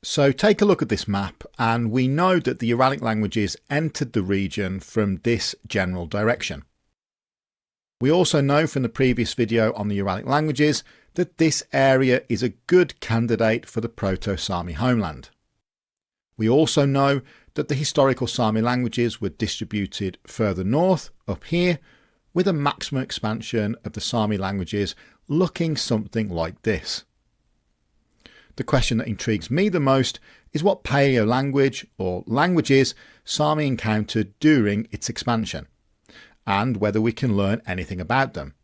So take a look at this map and we know that the Uralic languages entered the region from this general direction. We also know from the previous video on the Uralic languages that this area is a good candidate for the Proto-Saami homeland. We also know that the historical Saami languages were distributed further north, up here, with a maximum expansion of the Saami languages looking something like this. The question that intrigues me the most is what paleo language or languages Saami encountered during its expansion, and whether we can learn anything about them.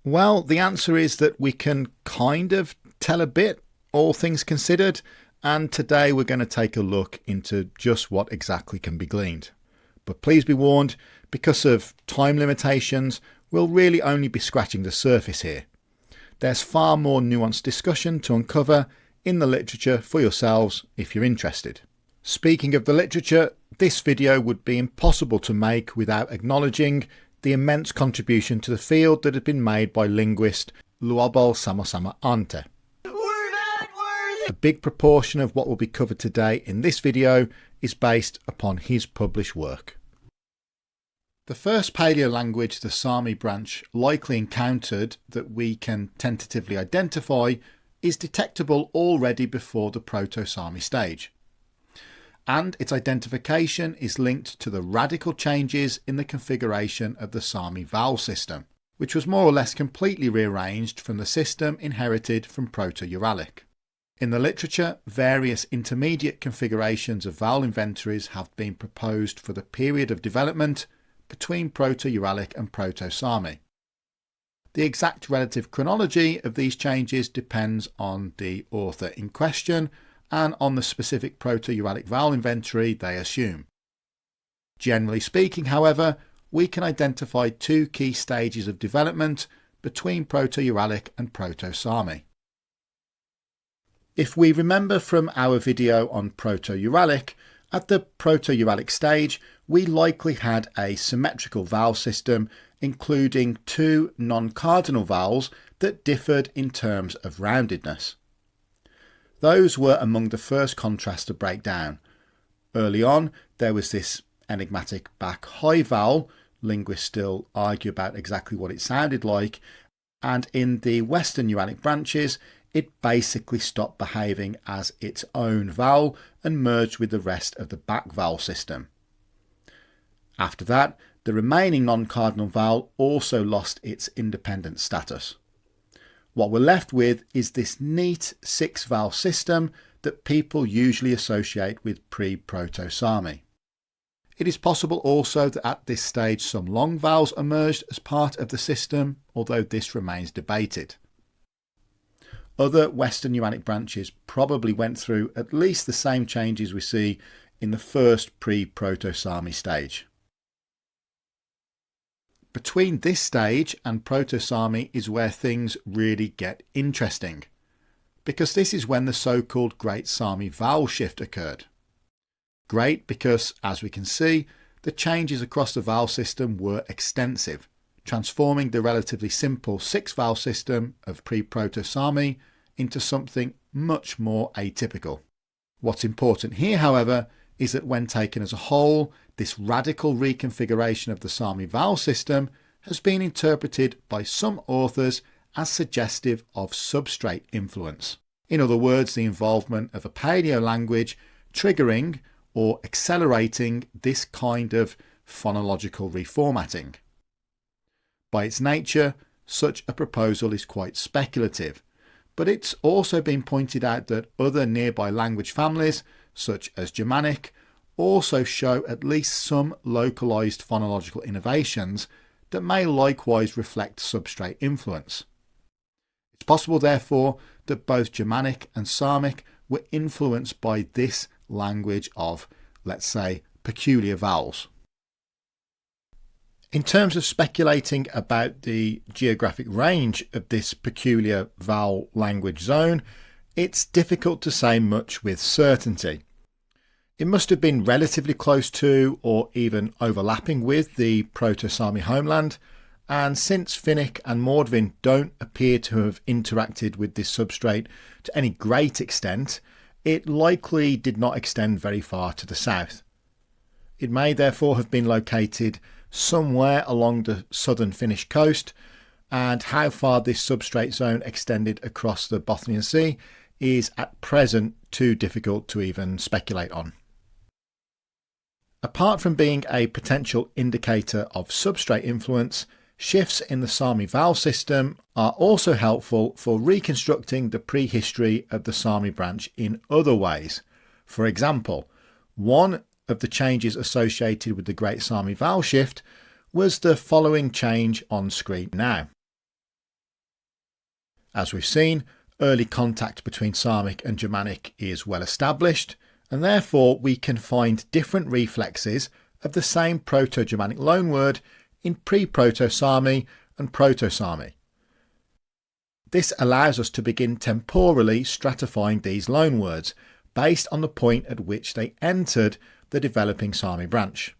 Well, the answer is that we can kind of tell a bit, all things considered, and today we're going to take a look into just what exactly can be gleaned. But please be warned, because of time limitations, we'll really only be scratching the surface here. There's far more nuanced discussion to uncover in the literature for yourselves if you're interested. Speaking of the literature, this video would be impossible to make without acknowledging the immense contribution to the field that had been made by linguist Luobol Samosama Ante. A big proportion of what will be covered today in this video is based upon his published work. The first paleo language the Saami branch likely encountered that we can tentatively identify is detectable already before the Proto-Saami stage, and its identification is linked to the radical changes in the configuration of the Saami vowel system, which was more or less completely rearranged from the system inherited from Proto-Uralic. In the literature, various intermediate configurations of vowel inventories have been proposed for the period of development between Proto-Uralic and Proto-Saami. The exact relative chronology of these changes depends on the author in question and on the specific Proto-Uralic vowel inventory they assume. Generally speaking, however, we can identify two key stages of development between Proto-Uralic and Proto-Saami. If we remember from our video on Proto-Uralic, at the Proto-Uralic stage, we likely had a symmetrical vowel system including two non-cardinal vowels that differed in terms of roundedness. Those were among the first contrasts to break down. Early on, there was this enigmatic back high vowel. Linguists still argue about exactly what it sounded like, and in the Western Uralic branches, it basically stopped behaving as its own vowel and merged with the rest of the back vowel system. After that, the remaining non-cardinal vowel also lost its independent status. What we're left with is this neat 6-vowel system that people usually associate with pre-Proto-Saami. It is possible also that at this stage some long vowels emerged as part of the system, although this remains debated. Other Western Uralic branches probably went through at least the same changes we see in the first pre-Proto-Saami stage. Between this stage and Proto-Saami is where things really get interesting, because this is when the so-called Great Saami vowel shift occurred. Great because, as we can see, the changes across the vowel system were extensive, transforming the relatively simple 6-vowel system of pre-Proto-Saami into something much more atypical. What's important here, however, is that when taken as a whole, this radical reconfiguration of the Saami vowel system has been interpreted by some authors as suggestive of substrate influence. In other words, the involvement of a paleo language triggering or accelerating this kind of phonological reformatting. By its nature, such a proposal is quite speculative, but it's also been pointed out that other nearby language families, such as Germanic, also show at least some localized phonological innovations that may likewise reflect substrate influence. It's possible, therefore, that both Germanic and Samic were influenced by this language of, let's say, peculiar vowels. In terms of speculating about the geographic range of this peculiar vowel language zone, it's difficult to say much with certainty. It must have been relatively close to or even overlapping with the Proto-Saami homeland, and since Finnic and Mordvin don't appear to have interacted with this substrate to any great extent, it likely did not extend very far to the south. It may therefore have been located somewhere along the southern Finnish coast, and how far this substrate zone extended across the Bothnian Sea is at present too difficult to even speculate on. Apart from being a potential indicator of substrate influence, shifts in the Saami vowel system are also helpful for reconstructing the prehistory of the Saami branch in other ways. For example, one of the changes associated with the Great Saami vowel shift was the following change on screen now. As we've seen, early contact between Samic and Germanic is well established, and therefore we can find different reflexes of the same Proto-Germanic loanword in pre-Proto-Saami and Proto-Saami. This allows us to begin temporally stratifying these loanwords based on the point at which they entered the developing Saami branch.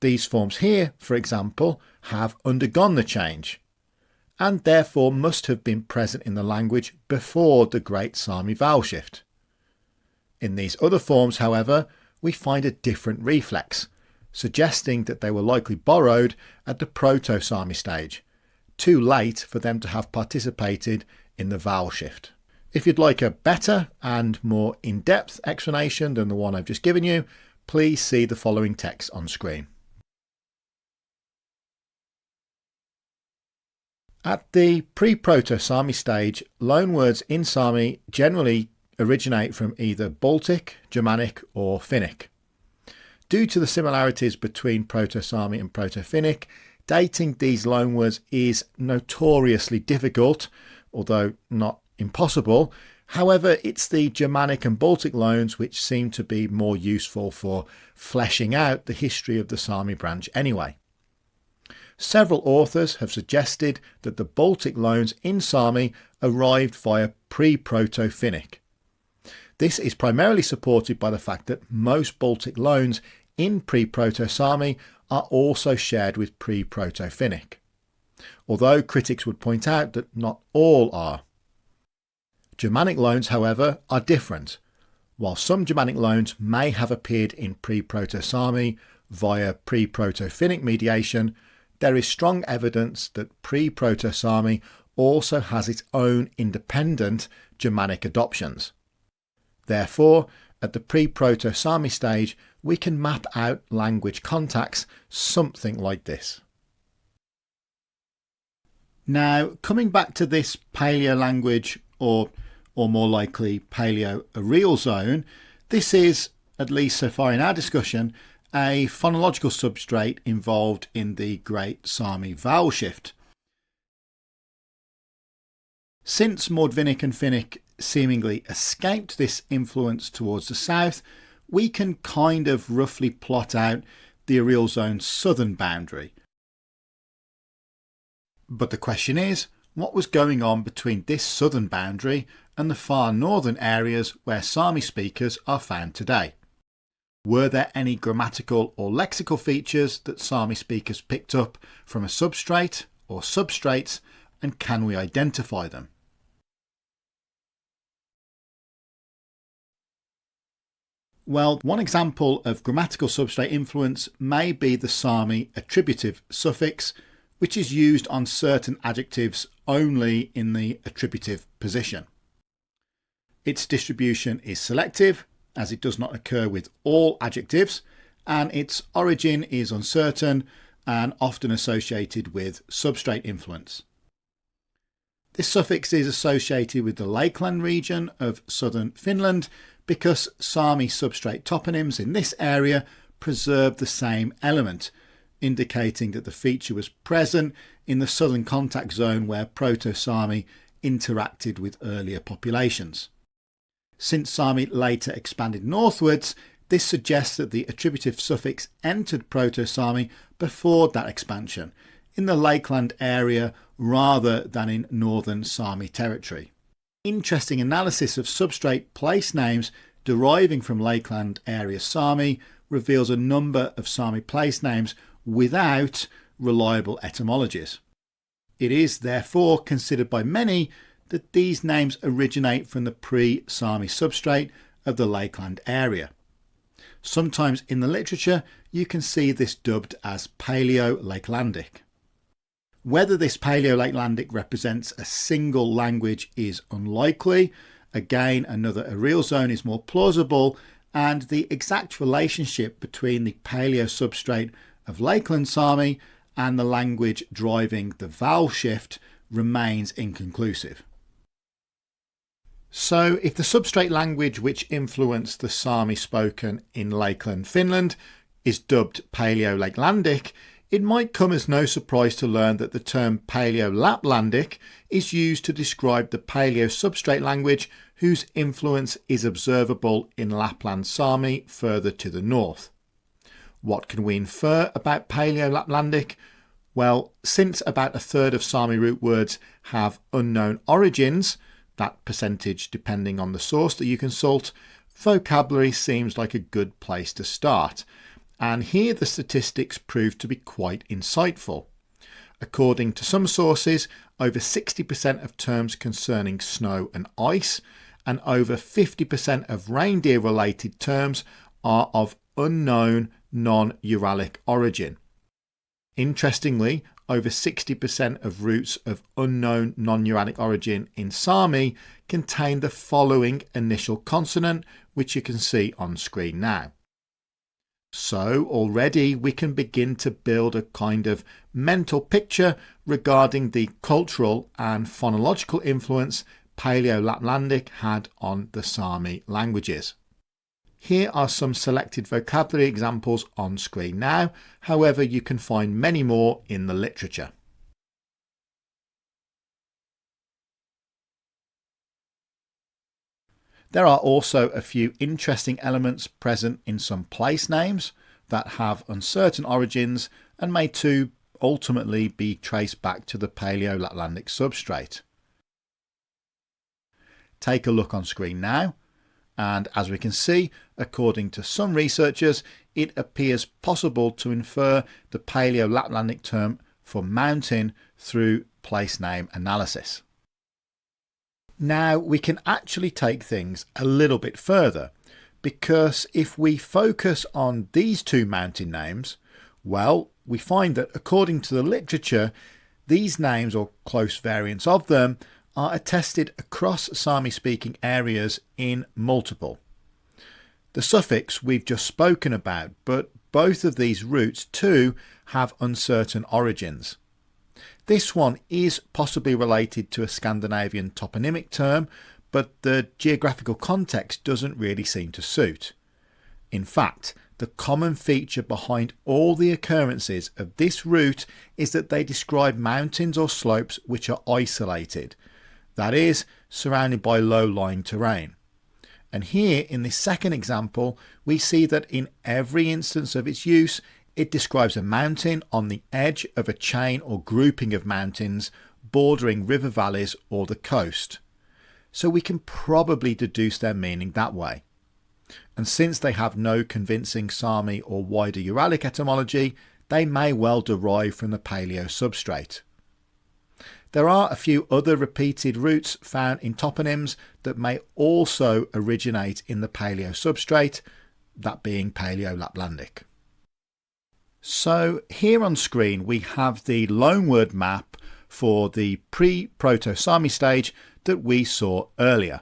These forms here, for example, have undergone the change, and therefore must have been present in the language before the Great Saami vowel shift. In these other forms, however, we find a different reflex, suggesting that they were likely borrowed at the Proto-Saami stage, too late for them to have participated in the vowel shift. If you'd like a better and more in-depth explanation than the one I've just given you, please see the following text on screen. At the pre-Proto-Saami stage, loanwords in Saami generally originate from either Baltic, Germanic or Finnic. Due to the similarities between Proto-Saami and Proto-Finnic, dating these loanwords is notoriously difficult, although not impossible. However, it's the Germanic and Baltic loans which seem to be more useful for fleshing out the history of the Saami branch anyway. Several authors have suggested that the Baltic loans in Saami arrived via pre-Proto-Finnic. This is primarily supported by the fact that most Baltic loans in pre-Proto-Saami are also shared with pre-Proto-Finnic, although critics would point out that not all are. Germanic loans, however, are different. While some Germanic loans may have appeared in pre-Proto-Saami via pre-Proto-Finnic mediation, there is strong evidence that pre-Proto-Saami also has its own independent Germanic adoptions. Therefore, at the pre-Proto-Saami stage, we can map out language contacts something like this. Now, coming back to this Paleo language, or more likely Paleo-Areal zone, this is, at least so far in our discussion, a phonological substrate involved in the Great Saami vowel shift. Since Mordvinic and Finnic seemingly escaped this influence towards the south, we can kind of roughly plot out the Areal zone's southern boundary. But the question is, what was going on between this southern boundary and the far northern areas where Saami speakers are found today? Were there any grammatical or lexical features that Saami speakers picked up from a substrate or substrates, and can we identify them? Well, one example of grammatical substrate influence may be the Saami attributive suffix, which is used on certain adjectives only in the attributive position. Its distribution is selective, as it does not occur with all adjectives, and its origin is uncertain and often associated with substrate influence. This suffix is associated with the Lakeland region of southern Finland because Saami substrate toponyms in this area preserve the same element, indicating that the feature was present in the southern contact zone where Proto-Saami interacted with earlier populations. Since Saami later expanded northwards, this suggests that the attributive suffix entered Proto-Saami before that expansion, in the Lakeland area rather than in northern Saami territory. Interesting analysis of substrate place names deriving from Lakeland area Saami reveals a number of Saami place names without reliable etymologies. It is therefore considered by many that these names originate from the pre-Saami substrate of the Lakeland area. Sometimes in the literature you can see this dubbed as Paleo-Laplandic. Whether this Paleo-Laplandic represents a single language is unlikely. Again, another areal zone is more plausible, and the exact relationship between the Paleo substrate of Lakeland Saami and the language driving the vowel shift remains inconclusive. So if the substrate language which influenced the Saami spoken in Lakeland, Finland is dubbed Paleo-Laplandic, it might come as no surprise to learn that the term Paleo-Laplandic is used to describe the Paleo substrate language whose influence is observable in Lakeland Saami further to the north. What can we infer about Paleo-Laplandic? Well, since about a third of Saami root words have unknown origins, that percentage depending on the source that you consult, vocabulary seems like a good place to start. And here the statistics prove to be quite insightful. According to some sources, over 60% of terms concerning snow and ice, and over 50% of reindeer related terms are of unknown non-Uralic origin. Interestingly, over 60% of roots of unknown non-Uralic origin in Saami contain the following initial consonant, which you can see on screen now. So already we can begin to build a kind of mental picture regarding the cultural and phonological influence Paleo-Laplandic had on the Saami languages. Here are some selected vocabulary examples on screen now, however you can find many more in the literature. There are also a few interesting elements present in some place names that have uncertain origins and may too ultimately be traced back to the Paleo-Laplandic substrate. Take a look on screen now, and as we can see, according to some researchers, it appears possible to infer the Paleo-Laplandic term for mountain through place name analysis. Now we can actually take things a little bit further, because if we focus on these two mountain names, well, we find that according to the literature, these names or close variants of them are attested across Saami speaking areas in multiple. The suffix we've just spoken about, but both of these roots too have uncertain origins. This one is possibly related to a Scandinavian toponymic term, but the geographical context doesn't really seem to suit. In fact, the common feature behind all the occurrences of this root is that they describe mountains or slopes which are isolated, that is, surrounded by low-lying terrain. And here in this second example, we see that in every instance of its use, it describes a mountain on the edge of a chain or grouping of mountains bordering river valleys or the coast. So we can probably deduce their meaning that way. And since they have no convincing Saami or wider Uralic etymology, they may well derive from the Paleo substrate. There are a few other repeated roots found in toponyms that may also originate in the Paleo substrate, that being Paleo-Laplandic. So here on screen we have the loanword map for the pre-Proto-Saami stage that we saw earlier.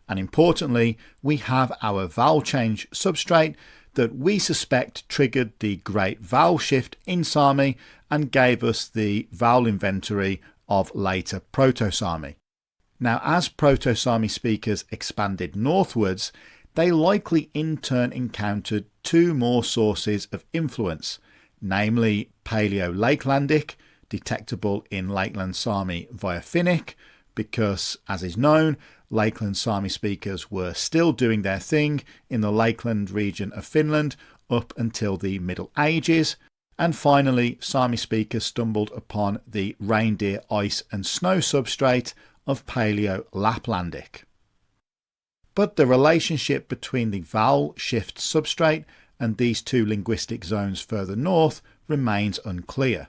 And importantly, we have our vowel change substrate that we suspect triggered the great vowel shift in Saami and gave us the vowel inventory of later Proto-Saami. Now, as Proto-Saami speakers expanded northwards, they likely in turn encountered two more sources of influence, namely Paleo-Laplandic, detectable in Lakeland Saami via Finnic, because, as is known, Lakeland Saami speakers were still doing their thing in the Lakeland region of Finland up until the Middle Ages, and finally Saami speakers stumbled upon the reindeer ice and snow substrate of Paleo-Laplandic. But the relationship between the vowel shift substrate and these two linguistic zones further north remains unclear.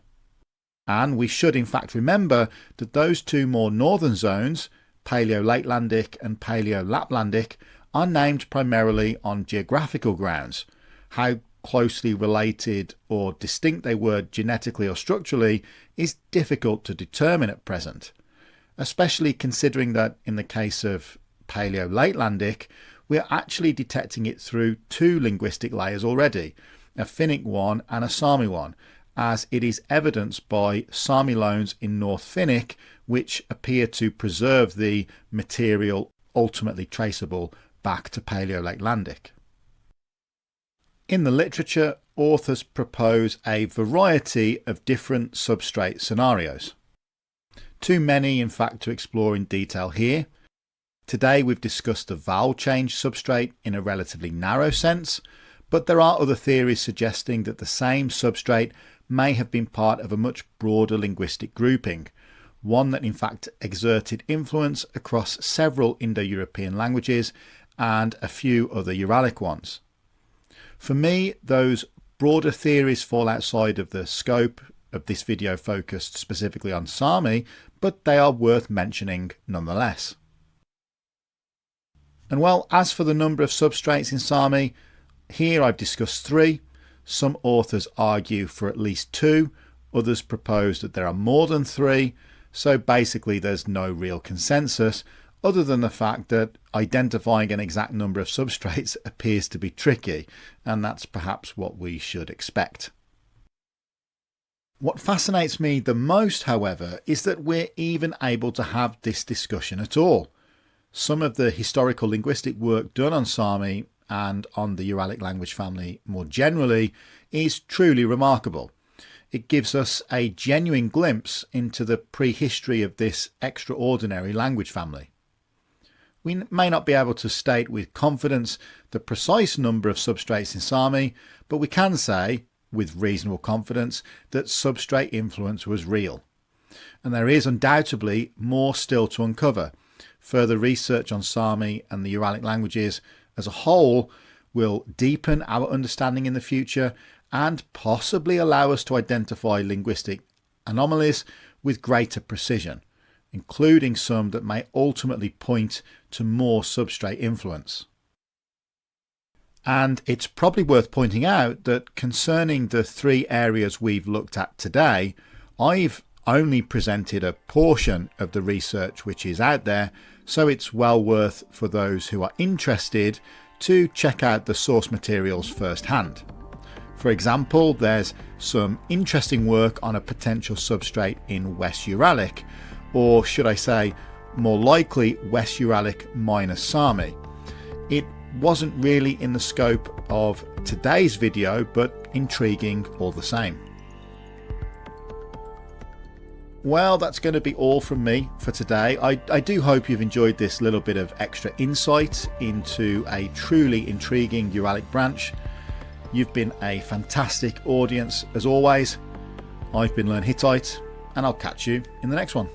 And we should in fact remember that those two more northern zones, Paleo-Laplandic and Paleo-Laplandic, are named primarily on geographical grounds. How closely related or distinct they were genetically or structurally is difficult to determine at present, especially considering that in the case of Paleo-Laplandic, we are actually detecting it through two linguistic layers already, a Finnic one and a Saami one, as it is evidenced by Saami loans in North Finnic, which appear to preserve the material ultimately traceable back to Paleo-Laplandic. In the literature, authors propose a variety of different substrate scenarios. Too many, in fact, to explore in detail here. Today we've discussed the vowel change substrate in a relatively narrow sense, but there are other theories suggesting that the same substrate may have been part of a much broader linguistic grouping, one that in fact exerted influence across several Indo-European languages and a few other Uralic ones. For me, those broader theories fall outside of the scope of this video focused specifically on Saami, but they are worth mentioning nonetheless. And well, as for the number of substrates in Saami, here I've discussed 3. Some authors argue for at least 2, others propose that there are more than 3, so basically there's no real consensus, other than the fact that identifying an exact number of substrates appears to be tricky, and that's perhaps what we should expect. What fascinates me the most, however, is that we're even able to have this discussion at all. Some of the historical linguistic work done on Saami and on the Uralic language family more generally is truly remarkable. It gives us a genuine glimpse into the prehistory of this extraordinary language family. We may not be able to state with confidence the precise number of substrates in Saami, but we can say, with reasonable confidence, that substrate influence was real. And there is undoubtedly more still to uncover. Further research on Saami and the Uralic languages as a whole will deepen our understanding in the future and possibly allow us to identify linguistic anomalies with greater precision, including some that may ultimately point to more substrate influence. And it's probably worth pointing out that concerning the 3 areas we've looked at today, I've only presented a portion of the research which is out there, so it's well worth for those who are interested to check out the source materials firsthand. For example, there's some interesting work on a potential substrate in West Uralic, or should I say more likely West Uralic minus Saami. It wasn't really in the scope of today's video, but intriguing all the same. Well, that's going to be all from me for today. I do hope you've enjoyed this little bit of extra insight into a truly intriguing Uralic branch. You've been a fantastic audience as always. I've been Learn Hittite, and I'll catch you in the next one.